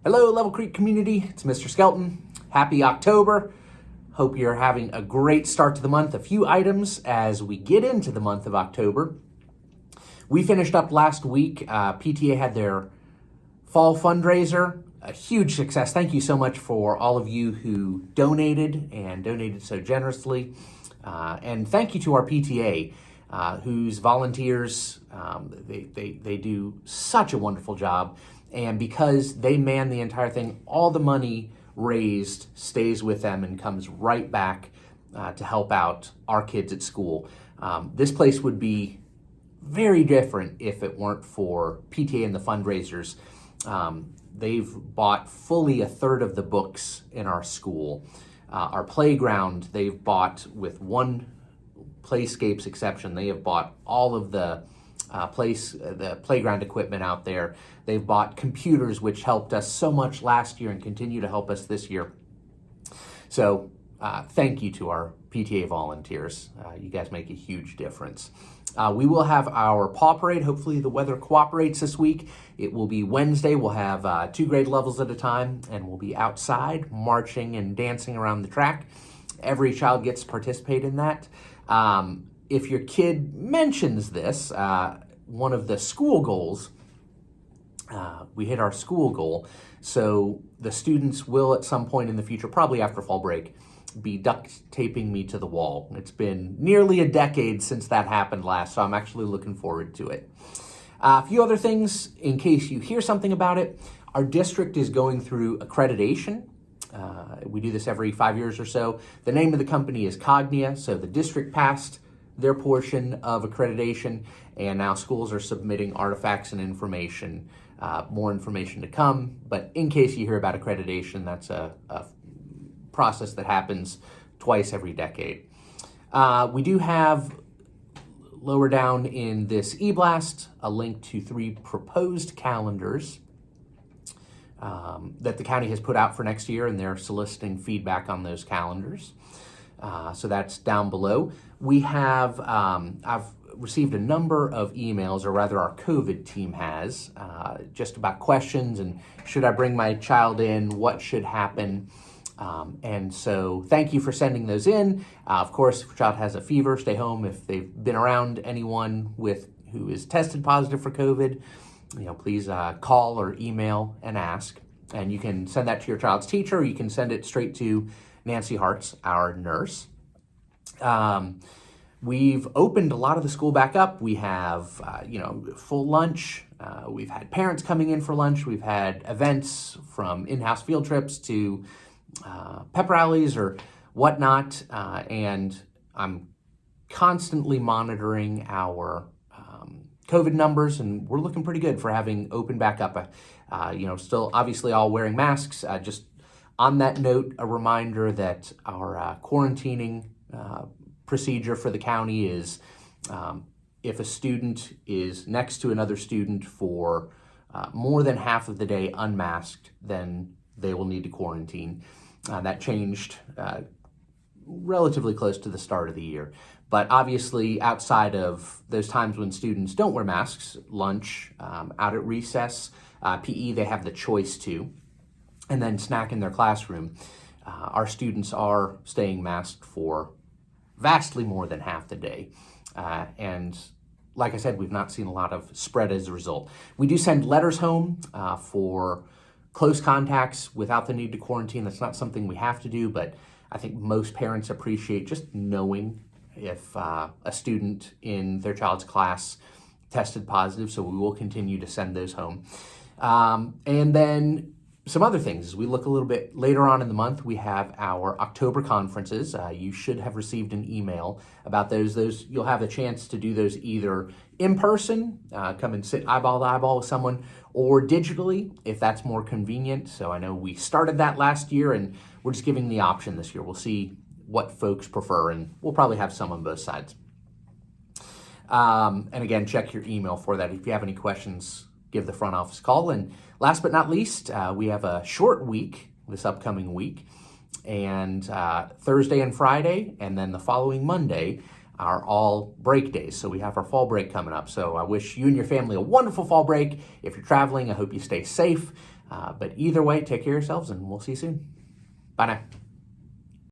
Hello, Level Creek community. It's Mr. Skelton. Happy October. Hope you're having a great start to the month. A few items as we get into the month of October. We finished up last week. PTA had their fall fundraiser. A huge success. Thank you so much for all of you who donated and donated so generously. And thank you to our PTA, whose volunteers, they do such a wonderful job. And because they man the entire thing, all the money raised stays with them and comes right back to help out our kids at school. This place would be very different if it weren't for PTA and the fundraisers. They've bought fully a third of the books in our school. Our playground, they've bought, with one Playscapes exception, they have bought all of the playground equipment out there. They've bought computers, which helped us so much last year and continue to help us this year. So thank you to our PTA volunteers. You guys make a huge difference. We will have our paw parade. Hopefully the weather cooperates this week. It will be Wednesday. We'll have 2 grade levels at a time, and we'll be outside marching and dancing around the track. Every child gets to participate in that. If your kid mentions this, one of the school goals, we hit our school goal, so the students will at some point in the future, probably after fall break, be duct taping me to the wall. It's been nearly a decade since that happened last, so I'm actually looking forward to it. A few other things, in case you hear something about it. Our district is going through accreditation. We do this every 5 years or so. The name of the company is Cognia, so the district passed their portion of accreditation, and now schools are submitting artifacts and information. More information to come, but in case you hear about accreditation, that's a process that happens twice every decade. We do have, lower down in this eBlast, a link to 3 proposed calendars that the county has put out for next year, and they're soliciting feedback on those calendars. So that's down below. We have, I've received a number of emails, or rather our COVID team has, just about questions and should I bring my child in, what should happen? And so thank you for sending those in. Of course, if your child has a fever, stay home. If they've been around anyone who is tested positive for COVID, please call or email and ask. And you can send that to your child's teacher, or you can send it straight to Nancy Hartz, our nurse. We've opened a lot of the school back up. We have, full lunch. We've had parents coming in for lunch. We've had events from in-house field trips to pep rallies or whatnot. And I'm constantly monitoring our COVID numbers, and we're looking pretty good for having opened back up. Still obviously all wearing masks. Just on that note, a reminder that our quarantining procedure for the county is if a student is next to another student for more than half of the day unmasked, then they will need to quarantine. That changed relatively close to the start of the year. But obviously, outside of those times when students don't wear masks, lunch, out at recess, PE, they have the choice to, and then snack in their classroom. Our students are staying masked for vastly more than half the day. And like I said, we've not seen a lot of spread as a result. We do send letters home for close contacts without the need to quarantine. That's not something we have to do, but I think most parents appreciate just knowing if a student in their child's class tested positive, so we will continue to send those home. And then some other things, as we look a little bit later on in the month, we have our October conferences. You should have received an email about those. You'll have a chance to do those either in person, come and sit eyeball to eyeball with someone, or digitally, if that's more convenient. So I know we started that last year, and we're just giving the option this year. We'll see what folks prefer, and we'll probably have some on both sides. And again, check your email for that. If you have any questions, give the front office a call. And last but not least, we have a short week this upcoming week, and Thursday and Friday, and then the following Monday are all break days. So we have our fall break coming up. So I wish you and your family a wonderful fall break. If you're traveling, I hope you stay safe. But either way, take care of yourselves, and we'll see you soon. Bye now.